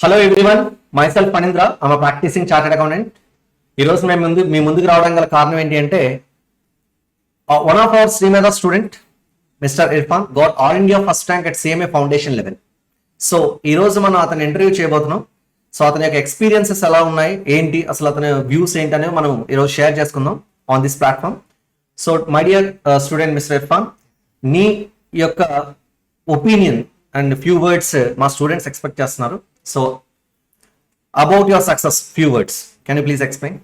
Hello everyone, myself Phanindra. I'm practising chartered accountant. ఈరోజు మేము మీ ముందుకు రావడం గల కారణం ఏంటి అంటే one of our Shrimedha student mister Irfan got all India first rank at CMA foundation level. So ఈ రోజు మనం అతను ఇంటర్వ్యూ చేయబోతున్నాం. సో అతని యొక్క ఎక్స్పీరియన్సెస్ ఎలా ఉన్నాయి, ఏంటి, అసలు అతని వ్యూస్ ఏంటి అనేవి మనం ఈరోజు షేర్ చేసుకుందాం on this platform. So my dear student mister Irfan, నీ యొక్క ఒపీనియన్ అండ్ ఫ్యూ వర్డ్స్ మా స్టూడెంట్స్ ఎక్స్పెక్ట్ చేస్తున్నారు. So about your success, few words, can you please explain?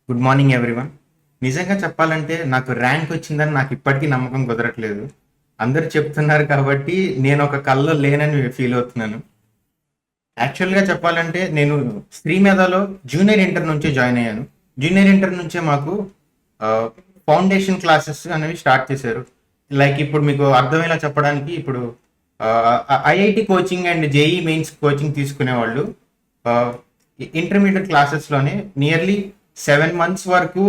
Good morning everyone. నిజంగా చెప్పాలంటే నాకు ర్యాంక్ వచ్చిందని నాకు ఇప్పటికీ నమ్మకం కుదరట్లేదు. అందరు చెప్తున్నారు కాబట్టి నేను ఒక కల్లో లేనని ఫీల్ అవుతున్నాను. యాక్చువల్గా చెప్పాలంటే నేను శ్రీమేధలో జూనియర్ ఇంటర్ నుంచే జాయిన్ అయ్యాను. జూనియర్ ఇంటర్ నుంచే మాకు ఫౌండేషన్ క్లాసెస్ అనేవి స్టార్ట్ చేశారు. లైక్ ఇప్పుడు మీకు అర్థమయ్యేలా చెప్పడానికి, ఇప్పుడు IIT coaching and JEE mains coaching తీసుకునే వాళ్ళు ఇంటర్మీడియట్ క్లాసెస్లోనే నియర్లీ 7 months వరకు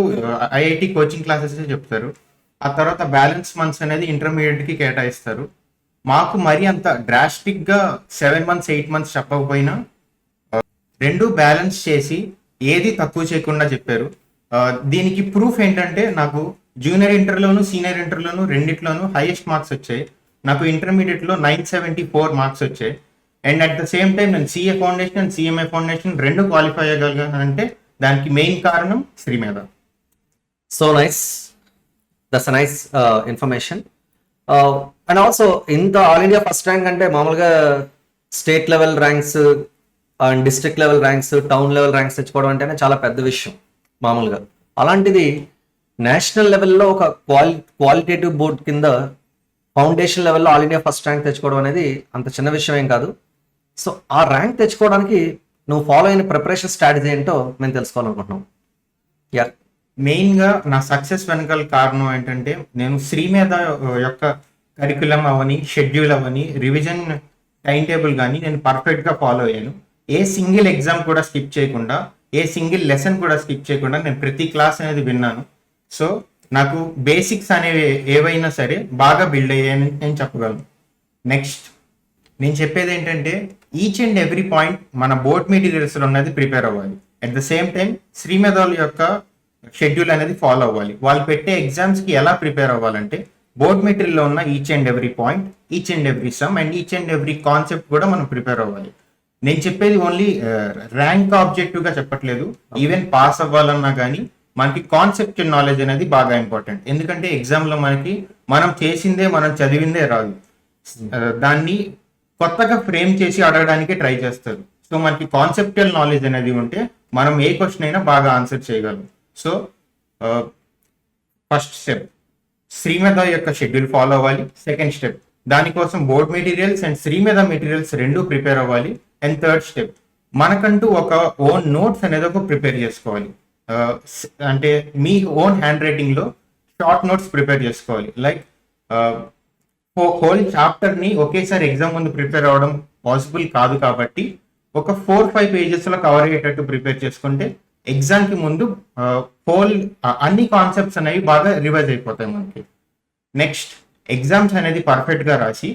ఐఐటి కోచింగ్ క్లాసెస్ చెప్తారు. ఆ తర్వాత బ్యాలెన్స్ మంత్స్ అనేది ఇంటర్మీడియట్కి కేటాయిస్తారు. మాకు మరి అంత డ్రాస్టిక్గా 7 months 8 months చెప్పకపోయినా రెండు బ్యాలెన్స్ చేసి ఏది తక్కువ చేయకుండా చెప్పారు. దీనికి ప్రూఫ్ ఏంటంటే నాకు జూనియర్ ఇంటర్లోను సీనియర్ ఇంటర్లోను రెండిట్లోనూ హైయెస్ట్ మార్క్స్ వచ్చాయి. నాకు ఇంటర్మీడియట్లో 974 మార్క్స్ వచ్చాయి. And at the same time నేను CA foundation and CMA foundation రెండు క్వాలిఫై అయ్యగలిగానంటే దానికి మెయిన్ కారణం Srimedha. So nice, that's nice information. And also ఇంత ఆల్ ఇండియా ఫస్ట్ ర్యాంక్ అంటే మామూలుగా state level ranks and district level ranks, town level ranks తెచ్చుకోవడం అంటేనే చాలా పెద్ద విషయం మామూలుగా. అలాంటిది నేషనల్ లెవెల్లో ఒక క్వాలిటేటివ్ బోర్డ్ కింద ఫౌండేషన్ లెవెల్లో ఆల్ ఇండియా ఫస్ట్ ర్యాంక్ తెచ్చుకోవడం అనేది అంత చిన్న విషయం ఏం కాదు. సో ఆ ర్యాంక్ తెచ్చుకోవడానికి నువ్వు ఫాలో అయిన ప్రిపరేషన్ స్ట్రాటజీ ఏంటో మేము తెలుసుకోవాలనుకుంటున్నాం. యా, మెయిన్గా నా సక్సెస్ వెనకాల కారణం ఏంటంటే నేను శ్రీమేధ యొక్క కరికులం అవని, షెడ్యూల్ అవని, రివిజన్ టైం టేబుల్ కానీ నేను పర్ఫెక్ట్గా ఫాలో అయ్యాను. ఏ సింగిల్ ఎగ్జామ్ కూడా స్కిప్ చేయకుండా, ఏ సింగిల్ లెసన్ కూడా స్కిప్ చేయకుండా నేను ప్రతి క్లాస్ అనేది విన్నాను. సో నాకు బేసిక్స్ అనేవి ఏవైనా సరే బాగా బిల్డ్ అయ్యాయని నేను చెప్పగలను. నెక్స్ట్ నేను చెప్పేది ఏంటంటే ఈచ్ అండ్ ఎవ్రీ పాయింట్ మన బోర్డ్ మెటీరియల్స్లో ఉన్నది ప్రిపేర్ అవ్వాలి. అట్ ద సేమ్ టైం శ్రీమేధల యొక్క షెడ్యూల్ అనేది ఫాలో అవ్వాలి. వాళ్ళు పెట్టే ఎగ్జామ్స్కి ఎలా ప్రిపేర్ అవ్వాలంటే బోర్డ్ మెటీరియల్లో ఉన్న each and every point, each and every some and each and every concept కూడా మనం ప్రిపేర్ అవ్వాలి. నేను చెప్పేది ఓన్లీ ర్యాంక్ ఆబ్జెక్టివ్గా చెప్పట్లేదు. ఈవెన్ పాస్ అవ్వాలన్నా కానీ మనకి కాన్సెప్చువల్ నాలెడ్జ్ అనేది బాగా ఇంపార్టెంట్. ఎందుకంటే ఎగ్జామ్లో మనం చేసిందే, మనం చదివిందే రాదు. దాన్ని కొత్తగా ఫ్రేమ్ చేసి అడగడానికి ట్రై చేస్తారు. సో మనకి కాన్సెప్చువల్ నాలెడ్జ్ అనేది ఉంటే మనం ఏ క్వశ్చన్ అయినా బాగా ఆన్సర్ చేయగలం. సో ఫస్ట్ స్టెప్ శ్రీమేధ యొక్క షెడ్యూల్ ఫాలో అవ్వాలి. సెకండ్ స్టెప్ దానికోసం board materials and Srimedha materials రెండు ప్రిపేర్ అవ్వాలి. అండ్ థర్డ్ స్టెప్ మనకంటూ ఒక ఓన్ నోట్స్ అనేది ఒక ప్రిపేర్ చేసుకోవాలి. అంటే మీ ఓన్ హ్యాండ్ రైటింగ్లో షార్ట్ నోట్స్ ప్రిపేర్ చేసుకోవాలి. లైక్ హోల్ చాప్టర్ని ఒకేసారి ఎగ్జామ్ ముందు ప్రిపేర్ అవ్వడం పాసిబుల్ కాదు కాబట్టి ఒక 4-5 pagesలో కవర్ అయ్యేటట్టు ప్రిపేర్ చేసుకుంటే ఎగ్జామ్కి ముందు హోల్ అన్ని కాన్సెప్ట్స్ అనేవి బాగా రివైజ్ అయిపోతాయి మనకి. నెక్స్ట్ ఎగ్జామ్స్ అనేది పర్ఫెక్ట్గా రాసి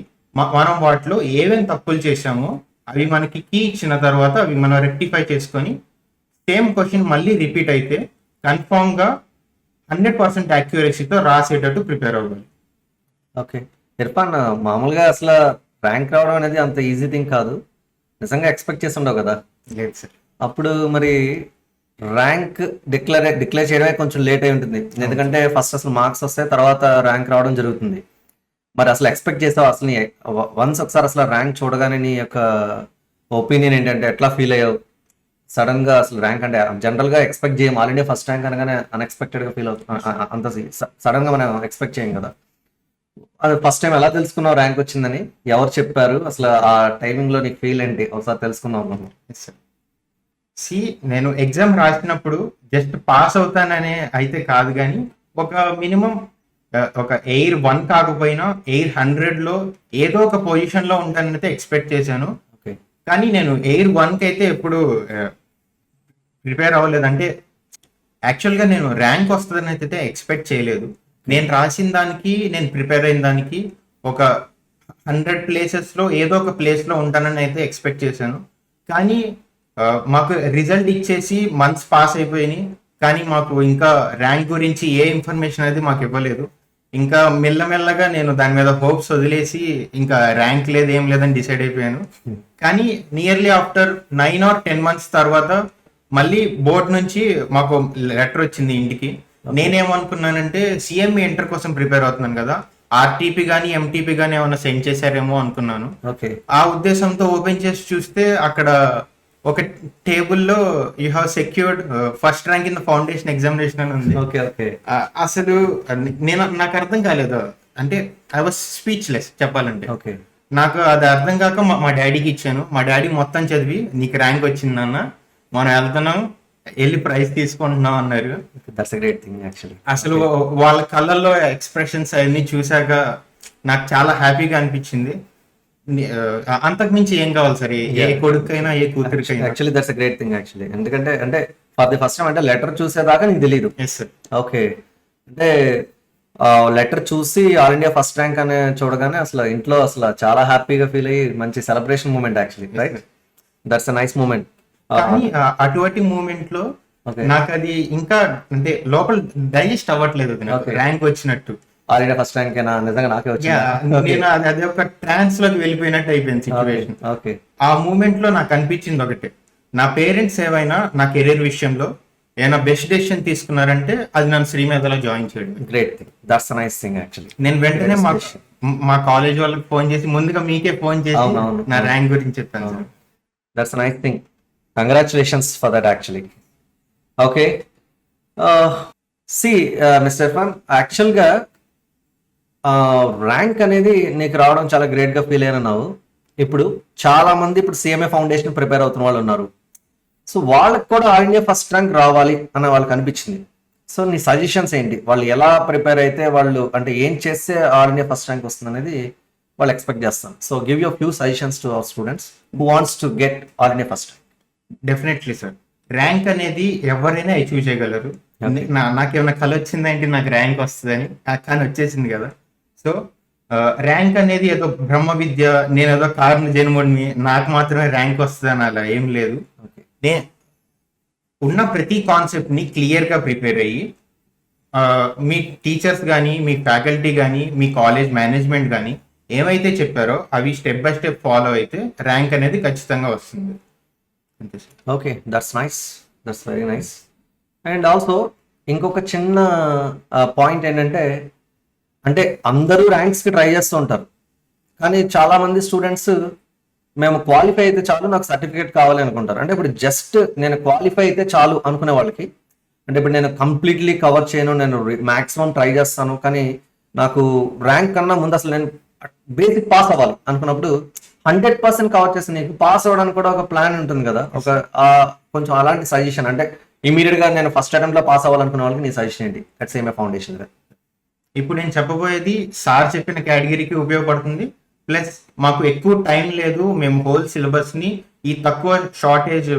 మనం వాటిలో ఏమేమి తప్పులు చేసామో అవి మనకి కీ ఇచ్చిన తర్వాత అవి మనం రెక్టిఫై చేసుకొని సేమ్ క్వశ్చన్ మళ్ళీ రిపీట్ అయితే కన్ఫామ్గా 100% యాక్యురసీతో రాసేటట్టు ప్రిపేర్ అవ్వాలి. ఓకే ఇర్ఫాన్, మామూలుగా అసలు ర్యాంక్ రావడం అనేది అంత ఈజీ థింగ్ కాదు. నిజంగా ఎక్స్పెక్ట్ చేసి ఉండవు కదా? లేదు సార్. అప్పుడు మరి ర్యాంక్ డిక్లేర్ చేయడమే కొంచెం లేట్ అయి ఉంటుంది. ఎందుకంటే ఫస్ట్ అసలు మార్క్స్ వస్తాయి, తర్వాత ర్యాంక్ రావడం జరుగుతుంది. మరి అసలు ఎక్స్పెక్ట్ చేసావు? అసలు వన్స్ ఒకసారి అసలు ర్యాంక్ చూడగానే నీ యొక్క ఒపీనియన్ ఏంటంటే ఎట్లా ఫీల్ అయ్యావు? సడన్ గా అసలు ర్యాంక్ అంటే జనరల్ గా ఎక్స్పెక్ట్ చేయం, ఆల్ ఇండియా ఫస్ట్ ర్యాంక్ అనగానే అన్ఎక్స్పెక్టెడ్ గా ఫీల్ అవుతుంది. అంత సడన్ గా మనం ఎక్స్పెక్ట్ చేయం కదా. అది ఫస్ట్ టైం ఎలా తెలుసుకున్నావు ర్యాంక్ వచ్చిందని? ఎవరు చెప్పారు? అసలు ఆ టైమింగ్ లో నీకు ఫీల్ ఏంటి? ఒకసారి తెలుసుకుందాం. నేను ఎగ్జామ్ రాసినప్పుడు జస్ట్ పాస్ అవుతాననే అయితే కాదు, కానీ ఒక మినిమం ఒక ఎయిర్ 1 కాకపోయినా ఎయిర్ 100లో ఏదో ఒక పొజిషన్లో ఉంటానని అయితే ఎక్స్పెక్ట్ చేశాను. కానీ నేను ఎయిర్ 1కి అయితే ఎప్పుడు ప్రిపేర్ అవ్వలేదు. అంటే యాక్చువల్గా నేను ర్యాంక్ వస్తుందని అయితే ఎక్స్పెక్ట్ చేయలేదు. నేను రాసిన దానికి, నేను ప్రిపేర్ అయిన దానికి ఒక 100 places ఏదో ఒక ప్లేస్లో ఉంటానని అయితే ఎక్స్పెక్ట్ చేశాను. కానీ మాకు రిజల్ట్ ఇచ్చేసి మంత్స్ పాస్ అయిపోయినాయి, కానీ మాకు ఇంకా ర్యాంక్ గురించి ఏ ఇన్ఫర్మేషన్ అనేది మాకు ఇవ్వలేదు. ఇంకా మెల్లమెల్లగా నేను దాని మీద హోప్స్ వదిలేసి ఇంకా ర్యాంక్ లేదు ఏం లేదని డిసైడ్ అయిపోయాను. కానీ నియర్లీ ఆఫ్టర్ 9 or 10 months తర్వాత మళ్ళీ బోర్డ్ నుంచి మాకు లెటర్ వచ్చింది ఇంటికి. నేనేమనుకున్నానంటే సిఎంఈ ఇంటర్ కోసం ప్రిపేర్ అవుతున్నాను కదా, ఆర్టీపీ కానీ ఎంటీపీ కానీ ఏమైనా సెండ్ చేశారేమో అనుకున్నాను. ఓకే. ఆ ఉద్దేశంతో ఓపెన్ చేసి చూస్తే అక్కడ ఒక టేబుల్లో you have secured first rank in the foundation examination అని ఉంది. ఓకే. ఓకే. అసలు నాకు అర్థం కాలేదు, అంటే ఐ వాజ్ స్పీచ్లెస్ చెప్పాలంటే. ఓకే. నాకు అది అర్థం కాక మా డాడీకి ఇచ్చాను. మా డాడీ మొత్తం చదివి నీకు ర్యాంక్ వచ్చిందన్న, మనం వెళ్తున్నాం, వెళ్ళి ప్రైజ్ తీసుకుంటున్నాం అన్నారు. That's a great thing actually. అసలు వాళ్ళ కళ్ళల్లో ఎక్స్ప్రెషన్స్ అవన్నీ చూసాక నాకు చాలా హ్యాపీగా అనిపించింది. అంతకు మించి ఏం కావాలి సార్, ఏ కొడుకైనా ఏ కూతురికైనా. Actually that's a great thing actually. ఎందుకంటే అంటే ఫర్ ది ఫస్ట్ టైం అంటే లెటర్ చూసేదాకా నీకు తెలియదు. Yes sir. ఓకే. అంటే లెటర్ చూసి ఆల్ ఇండియా ఫస్ట్ ర్యాంక్ అని చూడగానే అసలు ఇంట్లో అసలు చాలా హ్యాపీగా ఫీల్ అయ్యి మంచి celebration moment actually, right? That's a nice moment. కానీ అటువంటి మూమెంట్ లో నాకు అది ఇంకా అంటే లోపల డైజెస్ట్ అవ్వట్లేదు ర్యాంక్ వచ్చినట్టు. ఆల్ ఇండియా ఫస్ట్ ర్యాంక్ నిజంగా నాకే వచ్చింది. నేను అది ఒక ట్రాన్స్ లోకి వెళ్ళిపోయినట్టు అయిపోయింది సిచ్యువేషన్. ఓకే. ఆ మూమెంట్ లో నాకు అనిపించింది ఒకటే, నా పేరెంట్స్ ఏవైనా నా కెరీర్ విషయంలో ఏమైనా బెస్ట్ డెసిషన్ తీసుకున్నారంటే అది నన్ను శ్రీమేధలో జాయిన్ చేయడం. Great thing. That's nice thing actually. నేను వెంటనే మా కాలేజ్ వాళ్ళకి ఫోన్ చేసి ముందుగా మీకే ఫోన్ చేసి నా ర్యాంక్ గురించి చెప్పాను sir. That's nice thing. Congratulations for that actually. Okay. See mister Irfan, యాక్చువల్గా ర్యాంక్ అనేది నీకు రావడం చాలా గ్రేట్గా ఫీల్ అయినావు. ఇప్పుడు చాలా మంది ఇప్పుడు సిఎంఏ ఫౌండేషన్ ప్రిపేర్ అవుతున్న వాళ్ళు ఉన్నారు. సో వాళ్ళకి కూడా ఆల్ ఇండియా ఫస్ట్ ర్యాంక్ రావాలి అని వాళ్ళకి అనిపించింది. సో నీ సజెషన్స్ ఏంటి? వాళ్ళు ఎలా ప్రిపేర్ అయితే వాళ్ళు అంటే ఏం చేస్తే ఆల్ ఇండియా ఫస్ట్ ర్యాంక్ వస్తుంది అనేది వాళ్ళు ఎక్స్పెక్ట్ చేస్తాం. So give your few suggestions to our students who wants to get all India first. Definitely sir, rank అనేది ఎవరైనా అచీవ్ చేయగలరు. నాకేమైనా కళ వచ్చిందంటే నాకు ర్యాంక్ వస్తుందని, కానీ వచ్చేసింది కదా. సో ర్యాంక్ అనేది ఏదో బ్రహ్మ విద్య, నేను ఏదో కారణ జన్ముడిని, నాకు మాత్రమే ర్యాంక్ వస్తుందని అలా ఏం లేదు. ఉన్న ప్రతి కాన్సెప్ట్ ని క్లియర్ గా ప్రిపేర్ అయ్యి మీ టీచర్స్ కానీ, మీ ఫ్యాకల్టీ కానీ, మీ కాలేజ్ మేనేజ్మెంట్ కానీ ఏమైతే చెప్పారో అవి స్టెప్ బై స్టెప్ ఫాలో అయితే ర్యాంక్ అనేది ఖచ్చితంగా వస్తుంది. Okay, that's nice, that's very nice. And also ఇంకొక చిన్న పాయింట్ ఏంటంటే, అంటే అందరూ ర్యాంక్స్కి ట్రై చేస్తూ ఉంటారు, కానీ చాలామంది స్టూడెంట్స్ మేము క్వాలిఫై అయితే చాలు, నాకు సర్టిఫికేట్ కావాలి అనుకుంటారు. అంటే ఇప్పుడు జస్ట్ నేను క్వాలిఫై అయితే చాలు అనుకునే వాళ్ళకి, అంటే ఇప్పుడు నేను కంప్లీట్లీ కవర్ చేయను, నేను మ్యాక్సిమం ట్రై చేస్తాను, కానీ నాకు ర్యాంక్ కన్నా ముందు అసలు నేను బేసిక్ పాస్ అవ్వాలి అనుకున్నప్పుడు 100% కవర్ చేసి నీకు పాస్ అవ్వడానికి కూడా ఒక ప్లాన్ ఉంటుంది కదా, ఒక కొంచెం అలాంటి సజెషన్, అంటే ఇమీడియట్ గా నేను ఫస్ట్ అటెంప్ట్ లో పాస్ అవ్వాలనుకున్న వాళ్ళకి నీ సజెషన్ ఏంటి అట్ సిఎంఏ ఫౌండేషన్ గా? ఇప్పుడు నేను చెప్పబోయేది సార్ చెప్పిన కేటగిరీకి ఉపయోగపడుతుంది, ప్లస్ మాకు ఎక్కువ టైం లేదు, మేము హోల్ సిలబస్ ని ఈ తక్కువ షార్టేజ్,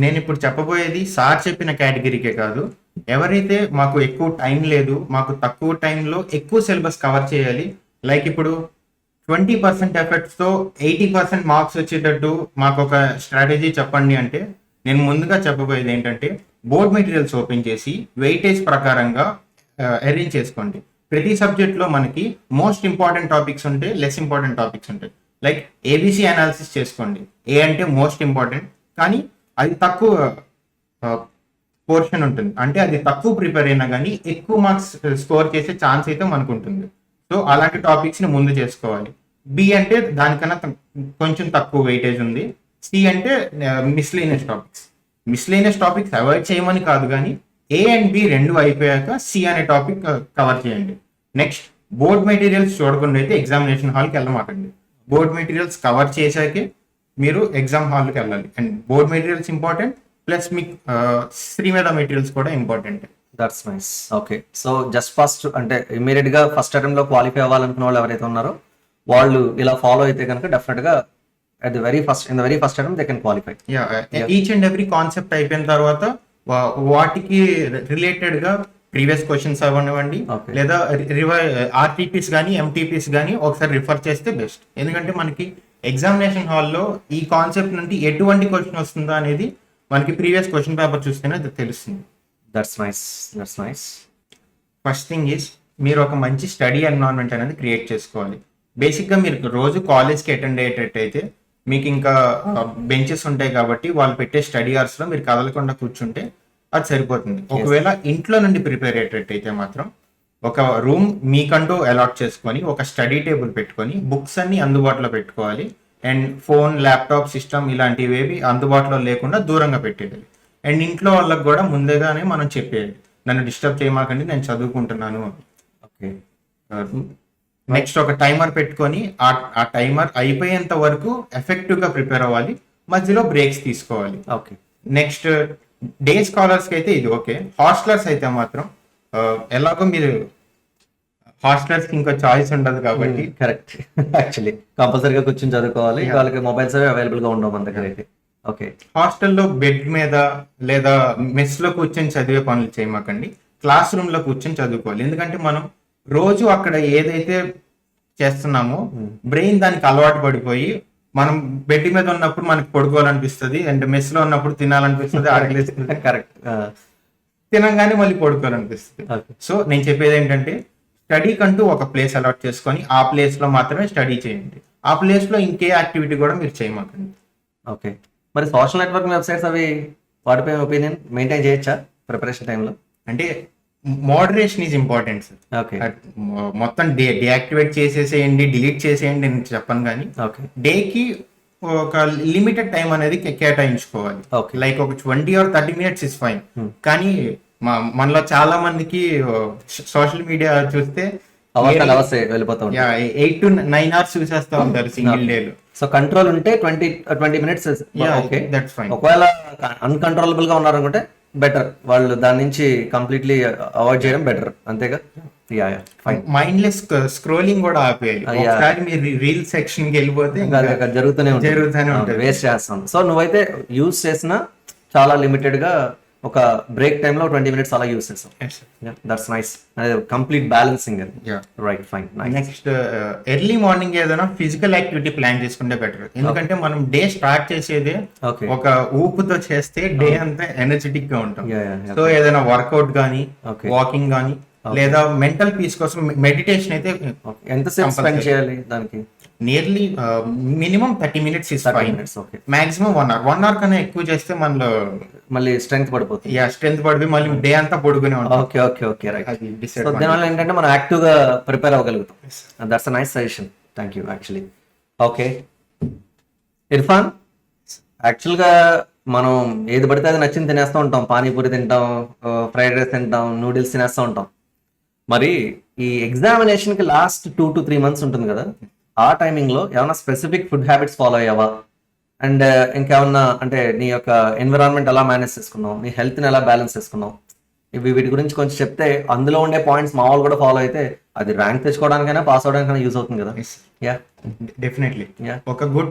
నేను ఇప్పుడు చెప్పబోయేది సార్ చెప్పిన కేటగిరీకే కాదు, ఎవరైతే మాకు ఎక్కువ టైం లేదు, మాకు తక్కువ టైంలో ఎక్కువ సిలబస్ కవర్ చేయాలి, లైక్ ఇప్పుడు 20% ఎఫర్ట్స్తో 80% మార్క్స్ వచ్చేటట్టు మాకు ఒక స్ట్రాటజీ చెప్పండి అంటే, నేను ముందుగా చెప్పబోయేది ఏంటంటే, బోర్డ్ మెటీరియల్స్ ఓపెన్ చేసి వెయిటేజ్ ప్రకారంగా అరేంజ్ చేసుకోండి. ప్రతి సబ్జెక్ట్లో మనకి మోస్ట్ ఇంపార్టెంట్ టాపిక్స్ ఉంటాయి, లెస్ ఇంపార్టెంట్ టాపిక్స్ ఉంటాయి. లైక్ ఏబిసి అనాలిసిస్ చేసుకోండి, ఏ అంటే మోస్ట్ ఇంపార్టెంట్, కానీ అది తక్కువ పోర్షన్ ఉంటుంది, అంటే అది తక్కువ ప్రిపేర్ అయినా కానీ ఎక్కువ మార్క్స్ స్కోర్ చేసే ఛాన్స్ అయితే మనకు ఉంటుంది. సో అలాంటి టాపిక్స్ని ముందు చేసుకోవాలి. బి అంటే దానికన్నా కొంచెం తక్కువ వెయిటేజ్ ఉంది. సి అంటే మిస్లేనియస్ టాపిక్స్ అవాయిడ్ చేయమని కాదు, కానీ ఏ అండ్ బి రెండు అయిపోయాక సి అనే టాపిక్ కవర్ చేయండి. నెక్స్ట్, బోర్డ్ మెటీరియల్స్ చూడకుండా అయితే ఎగ్జామినేషన్ హాల్కి వెళ్ళమాకండి. బోర్డ్ మెటీరియల్స్ కవర్ చేశాకే మీరు ఎగ్జామ్ హాల్కి వెళ్ళాలి. And board materials important, plus మీకు శ్రీమేధ మెటీరియల్స్ కూడా important. That's nice. Okay, so just first అంటే ఇమీడియట్ గా ఫస్ట్ అటెంప్ట్ లో క్వాలిఫై అవ్వాలనుకున్న వాళ్ళు ఎవరైతే ఉన్నారో వాళ్ళు ఇలా ఫాలో అయితే కనుక డెఫినెట్ గా in the very first attempt they can qualify. Each and every concept అయిపోయిన తర్వాత వాటికి రిలేటెడ్ గా ప్రీవియస్ క్వశ్చన్స్ అవ్వనివ్వండి, లేదా ఆర్టీపీస్ కానీ ఎంటీపీస్ కానీ ఒకసారి రిఫర్ చేస్తే బెస్ట్. ఎందుకంటే మనకి ఎగ్జామినేషన్ హాల్లో ఈ కాన్సెప్ట్ నుండి ఎటువంటి క్వశ్చన్ వస్తుందో అనేది మనకి ప్రీవియస్ క్వశ్చన్ పేపర్ చూస్తేనే అది తెలుస్తుంది. That's nice. First thing is మీరు ఒక మంచి స్టడీ ఎన్విరాన్మెంట్ అనేది క్రియేట్ చేసుకోవాలి. బేసిక్గా మీరు రోజు కాలేజ్కి అటెండ్ అయ్యేటట్టయితే మీకు ఇంకా బెంచెస్ ఉంటాయి కాబట్టి వాళ్ళు పెట్టే స్టడీ అవర్స్లో మీరు కదలకుండా కూర్చుంటే అది సరిపోతుంది. ఒకవేళ ఇంట్లో నుండి ప్రిపేర్ అయ్యేటట్టయితే మాత్రం ఒక రూమ్ మీకంటూ అలాట్ చేసుకొని ఒక స్టడీ టేబుల్ పెట్టుకొని బుక్స్ అన్ని అందుబాటులో పెట్టుకోవాలి. అండ్ ఫోన్, ల్యాప్టాప్, సిస్టమ్ ఇలాంటివి ఏవి అందుబాటులో లేకుండా దూరంగా పెట్టేయాలి. అండ్ ఇంట్లో వాళ్ళకి కూడా ముందేగానే మనం చెప్పేయాలి, నన్ను డిస్టర్బ్ చేయమాకండి, నేను చదువుకుంటున్నాను. ఓకే. నెక్స్ట్ ఒక టైమర్ పెట్టుకొని ఆ టైమర్ అయిపోయేంత వరకు ఎఫెక్టివ్ గా ప్రిపేర్ అవ్వాలి. మధ్యలో బ్రేక్స్ తీసుకోవాలి. ఓకే. నెక్స్ట్ డే స్కాలర్స్ కి అయితే ఇది ఓకే. హాస్టలర్స్ అయితే మాత్రం ఎలాగో మీరు హాస్టలర్స్ కి ఇంకా చాయిస్ ఉండదు కాబట్టి కరెక్ట్. యాక్చువల్లీ కంపల్సరీగా కూర్చొని చదువుకోవాలి. వాళ్ళకి మొబైల్స్ అవైలబుల్ గా ఉండవు మన దగ్గర అయితే. ఓకే. హాస్టల్లో బెడ్ మీద లేదా మెస్ లో కూర్చొని చదివే పనులు చేయమాకండి, క్లాస్ రూమ్ లో కూర్చొని చదువుకోవాలి. ఎందుకంటే మనం రోజు అక్కడ ఏదైతే చేస్తున్నామో బ్రెయిన్ దానికి అలవాటు పడిపోయి మనం బెడ్ మీద ఉన్నప్పుడు మనకి పడుకోవాలనిపిస్తుంది, అండ్ మెస్ లో ఉన్నప్పుడు తినాలనిపిస్తుంది, ఆకలిస్తుంది. కరెక్ట్. తినంగానే మళ్ళీ పడుకోవాలనిపిస్తుంది. సో నేను చెప్పేది ఏంటంటే స్టడీ కంటూ ఒక ప్లేస్ అలాట్ చేసుకొని ఆ ప్లేస్ లో మాత్రమే స్టడీ చేయండి. ఆ ప్లేస్ లో ఇంకే యాక్టివిటీ కూడా మీరు చేయమాకండి. ఓకే. మరి సోషల్ నెట్వర్కింగ్ వెబ్సైట్స్ అవి వాటిపై ఒపీనియన్ మెయింటైన్ చేయొచ్చా ప్రిపరేషన్ టైంలో? అంటే moderation is important sir. Okay. మొత్తం డియాక్టివేట్ చేసేసేయండి, డిలీట్ చేసేయండి నేను చెప్పను, కానీ ఓకే. డేకి ఒక లిమిటెడ్ టైం అనేది కేటాయించుకోవాలి. Okay. లైక్ ఒక 20 or 30 minutes ఇస్ ఫైన్. కానీ మనలో చాలా మందికి సోషల్ మీడియా చూస్తే అవర్స్ వెళ్ళిపోతూ ఉంటాయి. 8 to 9 hours చూసేస్తా ఉంటారు సింగిల్ డే లో. సో కంట్రోల్ ఉంటే 20 minutes ఓకే, దట్స్ ఫైన్. ఒకవేళ అన్కంట్రోలబుల్ గా ఉన్నారనుకుంటే బెటర్, వాళ్ళు దాని నుంచి కంప్లీట్లీ అవాయిడ్ చేయడం బెటర్, అంతేగా? Yeah fine. మైండ్లెస్ స్క్రోలింగ్ కూడా ఆపేయాలి. ఒకసారి మీరు రీల్ సెక్షన్ కి వెళ్ళిపోతే జరుగుతూనే జరుగుతూనే ఉంటుంది, వేస్ట్ చేస్తాం. సో నువ్వైతే యూజ్ చేసిన చాలా లిమిటెడ్ గా ఒక బ్రేక్ టైమ్ లో 20 minutes అలా యూజ్ చేస్తాం. That's nice. Complete balancing. Right, fine. Next early morning ఏదైనా ఫిజికల్ యాక్టివిటీ ప్లాన్ చేసుకుంటే బెటర్. ఎందుకంటే మనం డే స్టార్ట్ చేసేదే ఒక ఊపుతో చేస్తే డే అంతా ఎనర్జెటిక్ గా ఉంటాం. సో ఏదైనా వర్కౌట్ గానీ, వాకింగ్ గానీ, లేదా మెంటల్ పీస్ కోసం మెడిటేషన్ అయితే ఎంతసేపు స్పెండ్ చేయాలి దానికి? Nearly minimum 30 minutes is fine. Maximum 1 hour. 1 hour కన్నా ఎక్కువ చేస్తే మనలో మళ్ళీ స్ట్రెంగ్త్ పడిపోతుంది. స్ట్రెంగ్త్ పడిపోయి మళ్ళీ డే అంతా పొడుగునే ఉంటాం. Okay okay okay, right. So దీనివల్ల ఏంటంటే మనం యాక్టివ్ గా ప్రిపేర్ అవ్వగలుగుతాం. That's a nice suggestion. Thank you actually. Okay Irfan, actual గా మనం ఏది పడితే అది నచ్చింది తినేస్తూ ఉంటాం. పానీపూరి తింటాం, ఫ్రైడ్ రైస్ తింటాం, నూడిల్స్ తినేస్తూ ఉంటాం. మరి ఈ ఎగ్జామినేషన్ కి లాస్ట్ 2 to 3 months ఉంటుంది కదా, ఆ టైమింగ్ లో ఏమైనా స్పెసిఫిక్ ఫుడ్ హ్యాబిట్స్ ఫాలో అయ్యావా? అండ్ ఇంకేమన్నా అంటే నీ యొక్క ఎన్విరాన్మెంట్ ఎలా మేనేజ్ చేసుకున్నావు, నీ హెల్త్ ని ఎలా బ్యాలెన్స్ చేసుకున్నావు, వీటి గురించి కొంచెం చెప్తే అందులో ఉండే పాయింట్స్ మా వాళ్ళు కూడా ఫాలో అయితే అది ర్యాంక్ తెచ్చుకోవడానికైనా పాస్ అవడానికైనా యూజ్ అవుతుంది కదా. Yeah definitely. ఒక గుడ్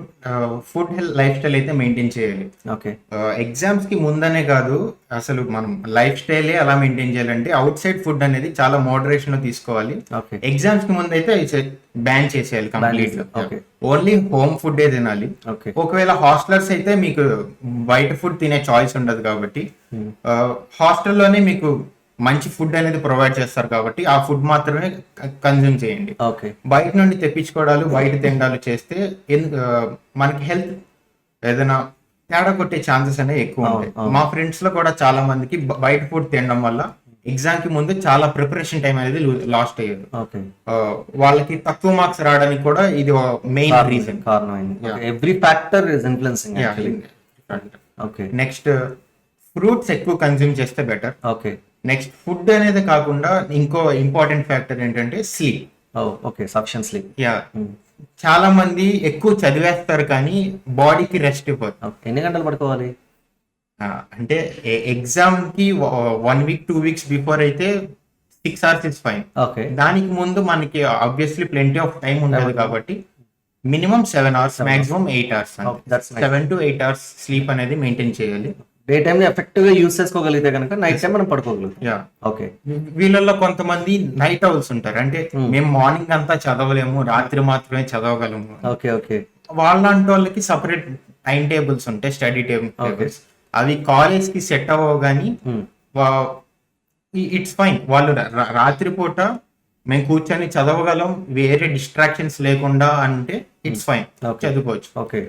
ఫుడ్ లైఫ్ స్టైల్ అయితే మెయింటైన్ చేయాలి. ఓకే. ఎగ్జామ్స్ కి ముందనే కాదు, అసలు మనం లైఫ్ స్టైలే అలా మెయింటైన్ చేయాలంటే అవుట్ సైడ్ ఫుడ్ అనేది చాలా మోడరేషన్ లో తీసుకోవాలి. ఎగ్జామ్స్ కి ముందు అయితే బ్యాన్ చేసేయాలి కంప్లీట్ గా. ఓన్లీ హోమ్ ఫుడ్ తినాలి. ఒకవేళ హాస్టలర్స్ అయితే మీకు బయట ఫుడ్ తినే చాయిస్ ఉండదు కాబట్టి హాస్టల్లోనే మీకు మంచి ఫుడ్ అనేది ప్రొవైడ్ చేస్తారు కాబట్టి ఆ ఫుడ్ మాత్రమే కన్జ్యూమ్ చేయండి. బయట నుండి తెప్పించుకోవడాలు, బయట తినడాలు చేస్తే మనకి హెల్త్ ఏదైనా తేడా కొట్టే ఛాన్సెస్ అనేవి ఎక్కువ ఉంటాయి. మా ఫ్రెండ్స్ లో కూడా చాలా మందికి బయట ఫుడ్ తినడం వల్ల ఎగ్జామ్ కి ముందు చాలా ప్రిపరేషన్ టైం అనేది లాస్ట్ అయ్యేది. వాళ్ళకి తక్కువ మార్క్స్ రావడానికి కూడా ఇది main reason. Every factor is influencing. Next fruits ఎక్కువ కన్జ్యూమ్ చేస్తే బెటర్. ఓకే. నెక్స్ట్ ఫుడ్ అనేది కాకుండా ఇంకో ఇంపార్టెంట్ ఫ్యాక్టర్ ఏంటంటే స్లీప్. Okay, sufficient sleep. చాలా మంది ఎక్కువ చదివేస్తారు కానీ బాడీకి రెస్ట్ ఇవ్వదు. ఎన్ని గంటలు పడుకోవాలి అంటే ఎగ్జామ్ కి 1 week 2 weeks బిఫోర్ అయితే 6 hours ఇస్ ఫైన్. దానికి ముందు మనకి ఆబ్వియస్లీ ప్లెంటీ ఆఫ్ టైం ఉండదు కాబట్టి minimum 7 hours, maximum 8 hours. 7 to 8 hours sleep అనేది మెయింటైన్ చేయాలి. డే టైమ్ ని ఎఫెక్టివ్ గా యూజ్ చేసుకోగలిగితే కనుక నైట్ టైం మనం పడుకోగలుగుతాం. ఓకే. వీళ్ళల్లో కొంతమంది నైట్ ఔల్స్ ఉంటారు. అంటే మేము మార్నింగ్ అంతా చదవలేము, రాత్రి మాత్రమే చదవగలము. Okay okay. వాళ్ళంటి వాళ్ళకి సపరేట్ టైం టేబుల్స్ ఉంటాయి, స్టడీ టేబుల్స్. అవి కాలేజ్ కి సెట్ అవ్వవు కానీ ఇట్స్ ఫైన్. వాళ్ళు రాత్రిపూట మేము కూర్చొని చదవగలం, వేరే డిస్ట్రాక్షన్స్ లేకుండా అంటే ఇట్స్ ఫైన్, చదువుకోవచ్చు. ఓకే,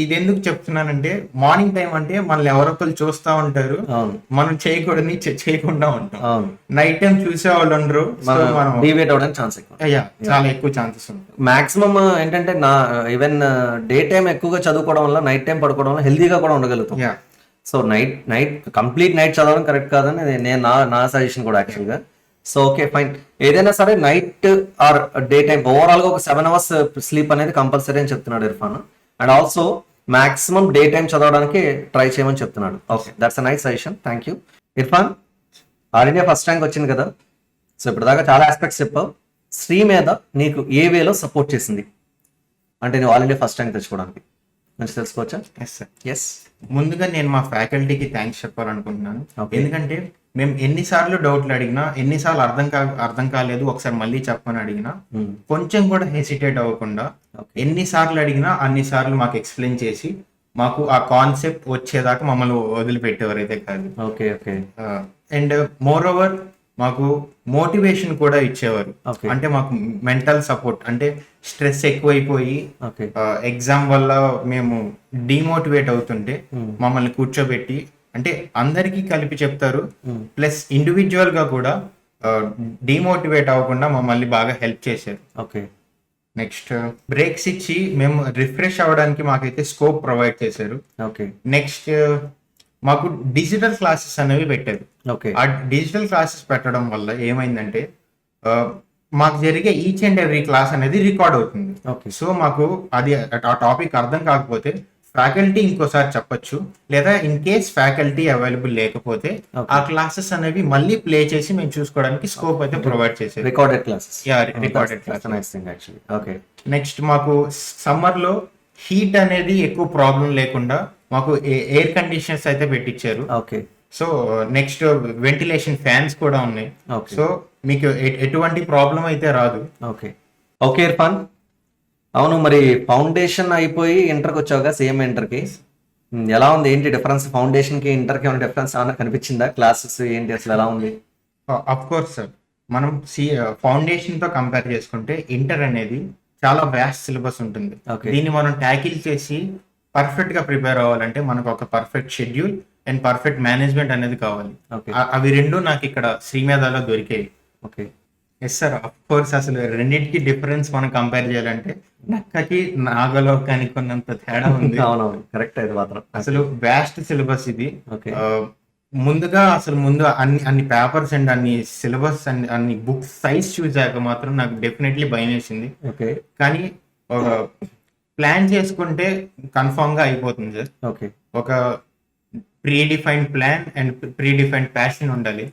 ఇది ఎందుకు చెప్తున్నానంటే మార్నింగ్ టైం అంటే మనల్ని ఎవరొకరు చూస్తా ఉంటారు, మనం చేయకూడని చేయకుండా ఉంటాం. నైట్ టైం చూసే వాళ్ళు ఉండరు, మనం డివేట్ అవడానికి ఛాన్స్ ఎక్కువ, చాలా ఎక్కువ ఛాన్సెస్ ఉంటాయి. మాక్సిమం ఏంటంటే ఈవెన్ డే టైం ఎక్కువగా చదువుకోవడం వల్ల నైట్ టైం పడుకోవడం వల్ల హెల్దీగా కూడా ఉండగలుగుతాం. సో నైట్ కంప్లీట్ నైట్ చదవడం కరెక్ట్ కాదని నేను నా సజెషన్ కూడా యాక్చువల్గా. సో ఓకే ఫైన్, ఏదైనా సరే night are day time overall గా ఒక 7 hours స్లీప్ అనేది కంపల్సరీ అని చెప్తున్నాడు Irfan. And also maximum day time చదవడానికి ట్రై చేయమని చెప్తున్నాడు. Okay, that's a nice suggestion, thank you. Irfan, all India first rank వచ్చింది కదా, సో ఇప్పుడు దాకా చాలా ఆస్పెక్ట్స్ చెప్పావు. శ్రీ మీద నీకు ఏ వేలో సపోర్ట్ చేసింది అంటే నువ్వు ఆల్ ఇండియా ఫస్ట్ ర్యాంక్ తెచ్చుకోవడానికి మంచి తెలుసుకోవచ్చా? ఎస్, ముందుగా నేను మా ఫ్యాకల్టీకి థ్యాంక్స్ చెప్పాలనుకుంటున్నాను. ఎందుకంటే మేము ఎన్నిసార్లు డౌట్లు అడిగినా, ఎన్నిసార్లు అర్థం కాలేదు ఒకసారి మళ్ళీ చెప్పని అడిగినా కొంచెం కూడా హెసిటేట్ అవ్వకుండా ఎన్నిసార్లు అడిగినా అన్నిసార్లు మాకు ఎక్స్ప్లెయిన్ చేసి మాకు ఆ కాన్సెప్ట్ వచ్చేదాకా మమ్మల్ని వదిలిపెట్టేవారైతే కాదు. Okay okay. And more over మాకు మోటివేషన్ కూడా ఇచ్చేవారు. అంటే మాకు మెంటల్ సపోర్ట్, అంటే స్ట్రెస్ ఎక్కువైపోయి ఎగ్జామ్ వల్ల మేము డిమోటివేట్ అవుతుంటే మమ్మల్ని కూర్చోబెట్టి, అంటే అందరికీ కలిపి చెప్తారు, ప్లస్ ఇండివిజువల్ గా కూడా డిమోటివేట్ అవ్వకుండా మమ్మల్ని బాగా హెల్ప్ చేశారు. ఓకే. నెక్స్ట్ బ్రేక్స్ ఇచ్చి మేము రిఫ్రెష్ అవ్వడానికి మాకైతే స్కోప్ ప్రొవైడ్ చేశారు. ఓకే. నెక్స్ట్ మాకు డిజిటల్ క్లాసెస్ అనేవి పెట్టారు. ఆ డిజిటల్ క్లాసెస్ పెట్టడం వల్ల ఏమైందంటే మాకు జరిగే ఈచ్ అండ్ ఎవ్రీ క్లాస్ అనేది రికార్డ్ అవుతుంది. సో మాకు అది ఆ టాపిక్ అర్థం కాకపోతే ఫ్యాకల్టీ ఇంకోసారి చెప్పొచ్చు, లేదా ఇన్ కేస్ ఫ్యాకల్టీ అవైలబుల్ లేకపోతే ఆ క్లాసెస్ అనేవి మళ్ళీ ప్లే చేసి మేము చూసుకోవడానికి స్కోప్ అయితే ప్రొవైడ్ చేసేది. Recorded classes. ఓకే. నెక్స్ట్ మాకు సమ్మర్ లో హీట్ అనేది ఎక్కువ ప్రాబ్లం లేకుండా మాకు ఎయిర్ కండిషనర్స్ అయితే పెట్టించారు. Okay. So next ventilation fans కూడా ఉన్నాయి. సో మీకు ఎటువంటి ప్రాబ్లం అయితే రాదు. ఓకే ఓకే ఇర్ఫాన్, అవును మరి ఫౌండేషన్ అయిపోయి ఇంటర్కి వచ్చావుగా, సేమ్ ఇంటర్కి ఎలా ఉంది, ఏంటి డిఫరెన్స్? ఫౌండేషన్కి ఇంటర్కి ఏమైనా డిఫరెన్స్ ఏమైనా కనిపించిందా? క్లాసెస్ ఏంటి అసలు ఎలా ఉంది? అఫ్ కోర్స్ సార్, మనం ఫౌండేషన్ తో కంపేర్ చేసుకుంటే ఇంటర్ అనేది చాలా వ్యాస్ట్ సిలబస్ ఉంటుంది. దీన్ని మనం ట్యాకిల్ చేసి పర్ఫెక్ట్ గా ప్రిపేర్ అవ్వాలంటే మనకు ఒక perfect schedule and perfect management అనేది కావాలి. అవి రెండు నాకు ఇక్కడ శ్రీమేధలో దొరికాయి. Okay. Yes sir, of course. అసలు రెండింటికి డిఫరెన్స్ మనం కంపేర్ చేయాలంటే నక్కకి నాగలోకానికి ఉన్నంత తేడా ఉంది. అవునవును, కరెక్ట్. అది మాత్రం అసలు వ్యాస్ట్ సిలబస్ ఇది. ముందుగా అసలు అన్ని పేపర్స్ అండ్ అన్ని సిలబస్ అండ్ అన్ని బుక్స్ సైజ్ చూసాక మాత్రం నాకు డెఫినెట్లీ భయం వేసింది. కానీ ఒక ప్లాన్ చేసుకుంటే కన్ఫామ్ గా అయిపోతుంది సార్. ఒక pre defined plan and pre defined passion ఉండాలి.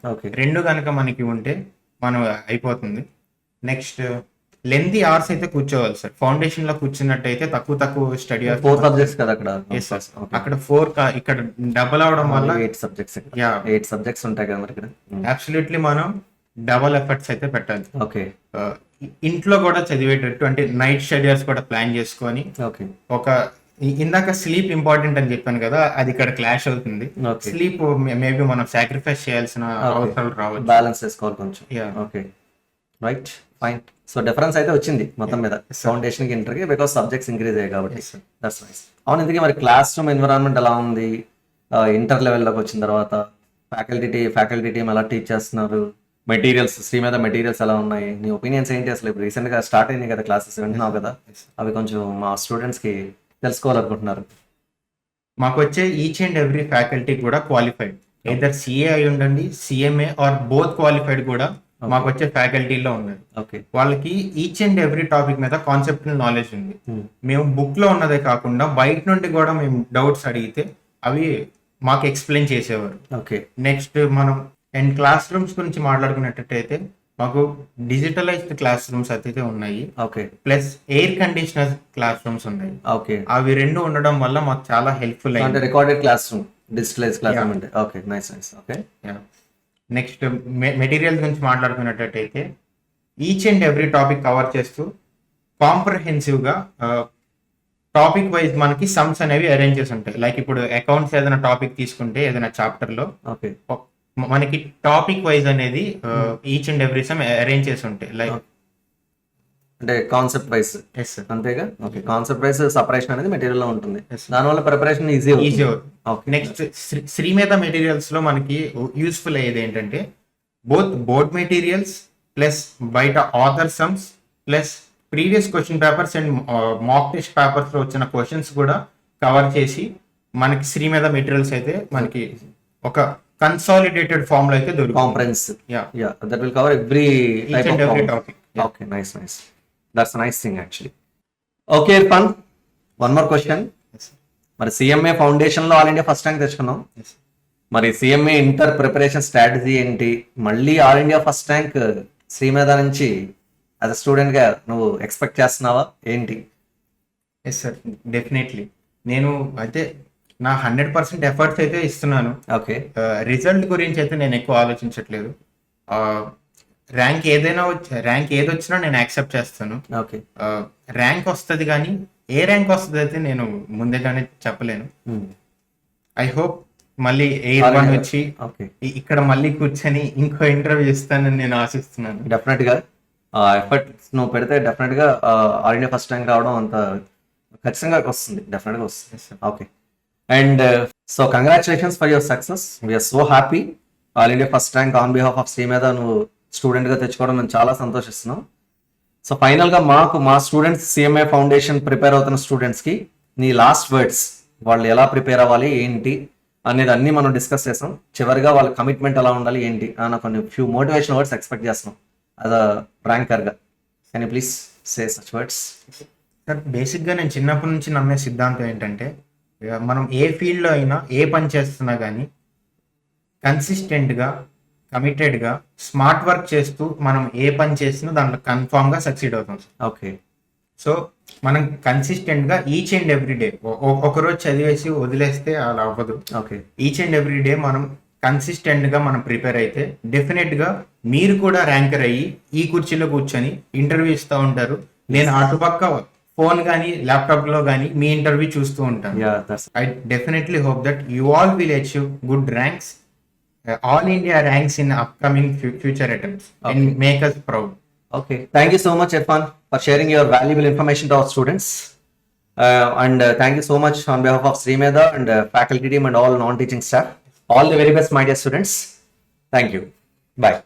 రెండు కనుక మనకి ఉంటే మనం అయిపోతుంది. నెక్స్ట్ లెంతీ అవర్స్ అయితే కూర్చోవాలి సార్. ఫౌండేషన్ లో కూర్చున్నట్టయితే తక్కువ స్టడీ. 4 సబ్జెక్ట్స్ కదా అక్కడ. అక్కడ 4, ఇక్కడ డబల్ అవడం వల్ల 8 సబ్జెక్ట్స్ ఉంటాయి కదా మరి ఇక్కడ. అబ్సల్యూట్లీ మనం డబల్ ఎఫర్ట్స్ అయితే పెట్టాలి. ఓకే. ఇంట్లో కూడా చదివేటట్టు, అంటే నైట్ షెడ్యూల్స్ కూడా ప్లాన్ చేసుకొని, ఒక ఇందాక స్లీప్ ఇంపార్టెంట్ అని చెప్పాను కదా, అది ఇక్కడ క్లాష్ అవుతుంది. స్లీప్ మేబీ మనం సాక్రిఫైస్ చేయాల్సిన అవసరాలు రావచ్చు, బ్యాలెన్స్ చేసుకోవాలి కొంచెం. Okay, right, fine. So difference అయితే వచ్చింది మొత్తం మీద ఫౌండేషన్ కి ఇంటర్కి, బికాస్ సబ్జెక్ట్స్ ఇంక్రీజ్ అయ్యాయి కాబట్టి. That's nice. అవును, ఇందుకే మరి క్లాస్ రూమ్ ఎన్విరాన్మెంట్ ఎలా ఉంది ఇంటర్ లెవెల్లోకి వచ్చిన తర్వాత? ఫ్యాకల్టీ టీమ్ ఎలా టీచ్ చేస్తున్నారు? మెటీరియల్స్, శ్రీమేధ మెటీరియల్స్ ఎలా ఉన్నాయి? నీ ఒపీనియన్స్ ఏంటి? అసలు ఇప్పుడు రీసెంట్ గా స్టార్ట్ అయింది కదా క్లాసెస్, వింటున్నావు కదా, అవి కొంచెం మా స్టూడెంట్స్ కి తెలుసుకోవాలనుకుంటున్నారు. మాకు వచ్చే ఈచ్ అండ్ ఎవ్రీ ఫ్యాకల్టీ కూడా క్వాలిఫైడ్, ఎయిదర్ సిఏ అయి ఉండండి, సిఎంఏ ఆర్ బోత్ క్వాలిఫైడ్ కూడా మాకు వచ్చే ఫ్యాకల్టీలో ఉన్నారు. వాళ్ళకి ఈచ్ అండ్ ఎవ్రీ టాపిక్ మీద కాన్సెప్చువల్ నాలెడ్జ్ ఉంది. మేము బుక్ లో ఉన్నదే కాకుండా బయట నుండి కూడా మేము డౌట్స్ అడిగితే అవి మాకు ఎక్స్ప్లెయిన్ చేసేవారు. నెక్స్ట్ మనం అండ్ క్లాస్ రూమ్స్ గురించి మాట్లాడుకున్నట్టయితే మాకు డిజిటలైజ్డ్ క్లాస్ రూమ్స్ అయితే ఉన్నాయి, plus air conditioner class rooms ఉన్నాయి. అవి రెండు ఉండడం వల్ల మాకు చాలా హెల్ప్ఫుల్ అయింది. Recorded class room, digitalize class room అంటే. Okay, nice nice. Okay. Next materials గురించి టాపిక్ వైజ్ మనకి సమ్స్ అనేవి అరేంజ్ చేసి ఉంటాయి. లైక్ ఇప్పుడు అకౌంట్స్ ఏదైనా టాపిక్ తీసుకుంటే ఏదైనా చాప్టర్ లో ఓకే మనకి టాపిక్ వైజ్ అనేది each and every sum arrange చేసి ఉంటాయి. లైక్ అంటే కాన్సెప్ట్ వైస్ ఎస్ సార్, అంతేగా. ఓకే, కాన్సెప్ట్ వైస్ సపరేషన్ అనేది మెటీరియల్ లో ఉంటుంది. Yes. దానివల్ల preparation easy easy okay next Shrimedha materials లో మనకి యూస్ఫుల్ అయ్యేది ఏంటంటే బోత్ బోర్డ్ మెటీరియల్స్ ప్లస్ బయట author sums plus previous question papers and mock test papers లో వచ్చిన క్వశ్చన్స్ కూడా కవర్ చేసి మనకి శ్రీమేధ మెటీరియల్స్ అయితే మనకి ఒక కన్సాలిడేటెడ్ ఫామ్ లో అయితే దొరుకుతుంది. కాంప్రహెన్స్ Yeah. Yeah that will cover every Each type and of every topic. Yeah. Okay nice that's nice thing actually. Okay Irfan, one more question. Yes, sir. మరి సిఎంఏ ఫౌండేషన్ లో ఆల్ ఇండియా ఫస్ట్ ర్యాంక్ తెచ్చుకున్నాం. Yes, sir. మరి CMA inter preparation strategy ఏంటి? మళ్ళీ all India first rank Sri Medha నుంచి as a student గా నువ్వు expect చేస్తున్నావా ఏంటి? ఎస్ సార్, డెఫినెట్లీ నేను అయితే నా 100% ఎఫర్ట్స్ అయితే ఇస్తున్నాను. ఓకే రిజల్ట్ గురించి అయితే నేను ఎక్కువ ఆలోచించట్లేదు. ర్యాంక్ ఏది వచ్చినా నేను యాక్సెప్ట్ చేస్తాను. ఓకే ర్యాంక్ వస్తుంది కానీ ఏ ర్యాంక్ వస్తుంది అయితే నేను ముందుగానే చెప్పలేను. ఐ హోప్ మళ్ళీ ఎయిర్ వన్ వచ్చి ఓకే ఇక్కడ మళ్ళీ కూర్చొని ఇంకో ఇంటర్వ్యూ ఇస్తానని నేను ఆశిస్తున్నాను. డెఫినెట్ గా ఎఫర్ట్స్ నువ్వు పెడితే డెఫినెట్ గా ఆల్ ఇండియా ఫస్ట్ ర్యాంక్ రావడం అంత ఖచ్చితంగా వస్తుంది, డెఫినెట్ గా వస్తుంది. Yes, sir. Okay and so congratulations for your success. We are so happy. All India first rank on behalf of Shrimedha నువ్వు స్టూడెంట్ గా తెచ్చుకోవడం మేము చాలా సంతోషిస్తున్నాం. సో ఫైనల్ గా మా స్టూడెంట్స్ సిఎంఏ ఫౌండేషన్ ప్రిపేర్ అవుతున్న స్టూడెంట్స్ కి నీ లాస్ట్ వర్డ్స్, వాళ్ళు ఎలా ప్రిపేర్ అవ్వాలి ఏంటి అనేది అన్ని మనం డిస్కస్ చేస్తాం. చివరిగా వాళ్ళ కమిట్మెంట్ ఎలా ఉండాలి ఏంటి అన్న కొన్ని ఫ్యూ మోటివేషన్ వర్డ్స్ ఎక్స్పెక్ట్ చేస్తున్నాం యాజ్ అ ర్యాంకర్ గా. Can you please say such words? Sir, బేసిక్గా నేను చిన్నప్పటి నుంచి నమ్మే సిద్ధాంతం ఏంటంటే మనం ఏ ఫీల్డ్లో అయినా ఏ పని చేస్తున్నా కానీ కన్సిస్టెంట్గా కమిటెడ్గా స్మార్ట్ వర్క్ చేస్తూ మనం ఏ పని చేసినా దాంట్లో కన్ఫామ్గా సక్సీడ్ అవుతాం సార్. ఓకే సో మనం కన్సిస్టెంట్గా ఈచ్ అండ్ ఎవ్రీ డే, ఒకరోజు చదివేసి వదిలేస్తే అలా అవ్వదు. Okay each and every day మనం కన్సిస్టెంట్గా మనం ప్రిపేర్ అయితే డెఫినెట్గా మీరు కూడా ర్యాంకర్ అయ్యి ఈ కుర్చీలో కూర్చొని ఇంటర్వ్యూ ఇస్తూ ఉంటారు. నేను అటుపక్క ఫోన్ కానీ ల్యాప్టాప్లో కానీ మీ ఇంటర్వ్యూ చూస్తూ ఉంటాను. Yeah that's I definitely hope that you all will achieve good ranks, all India ranks in upcoming future attempts, and make us proud. Okay. Thank you so much, Irfan, for sharing your valuable information to our students. And thank you so much on behalf of Srimedha and faculty team and all non-teaching staff. All the very best, my dear students. Thank you. Bye.